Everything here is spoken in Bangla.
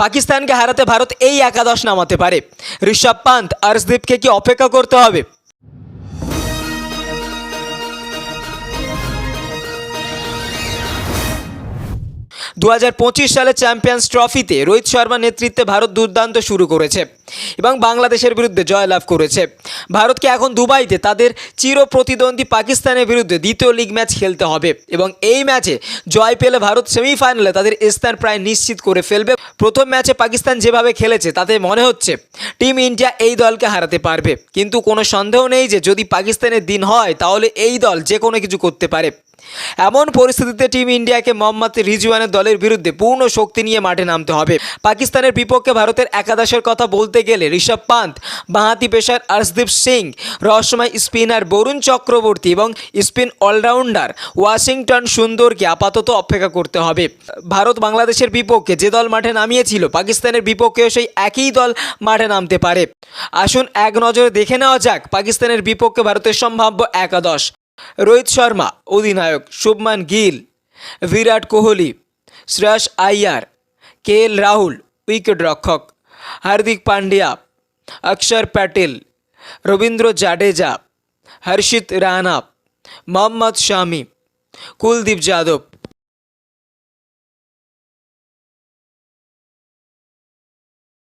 পাকিস্তানকে হারাতে ভারত এই একাদশ নামাতে পারে। ঋষভ পান্ত, অর্শদীপকে কি অপেক্ষা করতে হবে? 2025 সালে চ্যাম্পিয়ন্স ট্রফিতে রোহিত শর্মার নেতৃত্বে ভারত দুর্দান্ত শুরু করেছে এবং বাংলাদেশের বিরুদ্ধে জয়লাভ করেছে। ভারতকে এখন দুবাইতে তাদের চিরপ্রতিদ্বন্দ্বী পাকিস্তানের বিরুদ্ধে দ্বিতীয় লিগ ম্যাচ খেলতে হবে এবং এই ম্যাচে জয় পেলে ভারত সেমিফাইনালে তাদের স্থান প্রায় নিশ্চিত করে ফেলবে। প্রথম ম্যাচে পাকিস্তান যেভাবে খেলেছে তাতে মনে হচ্ছে টিম ইন্ডিয়া এই দলকে হারাতে পারবে, কিন্তু কোনো সন্দেহ নেই যে যদি পাকিস্তানের দিন হয় তাহলে এই দল যে কোনো কিছু করতে পারে। এমন পরিস্থিতিতে টিম ইন্ডিয়াকে মোহাম্মদ রিজওয়ানের দলের বিরুদ্ধে পূর্ণ শক্তি নিয়ে মাঠে নামতে হবে। পাকিস্তানের বিপক্ষে ভারতের একাদশের কথা বলতে গেলে ঋষভ পান্ত, বাঁহাতি পেসার অর্শদীপ সিং, রহস্যময় স্পিনার বরুণ চক্রবর্তী এবং স্পিন অলরাউন্ডার ওয়াশিংটন সুন্দরকে আপাতত অপেক্ষা করতে হবে। ভারত বাংলাদেশের বিপক্ষে যে দল মাঠে নামিয়েছিল, পাকিস্তানের বিপক্ষেও সেই একই দল মাঠে নামতে পারে। আসুন এক নজরে দেখে নেওয়া যাক পাকিস্তানের বিপক্ষে ভারতের সম্ভাব্য একাদশ। রোহিত শর্মা অধিনায়ক, শুভমান গিল, বিরাট কোহলি, শ্রেয়স আইয়ার, কেএল রাহুল উইকেট রক্ষক, হার্দিক পান্ডিয়া, অক্ষর প্যাটেল, রবীন্দ্র জাডেজা, হর্ষিত রানা, মোহাম্মদ শামি, কুলদীপ যাদব।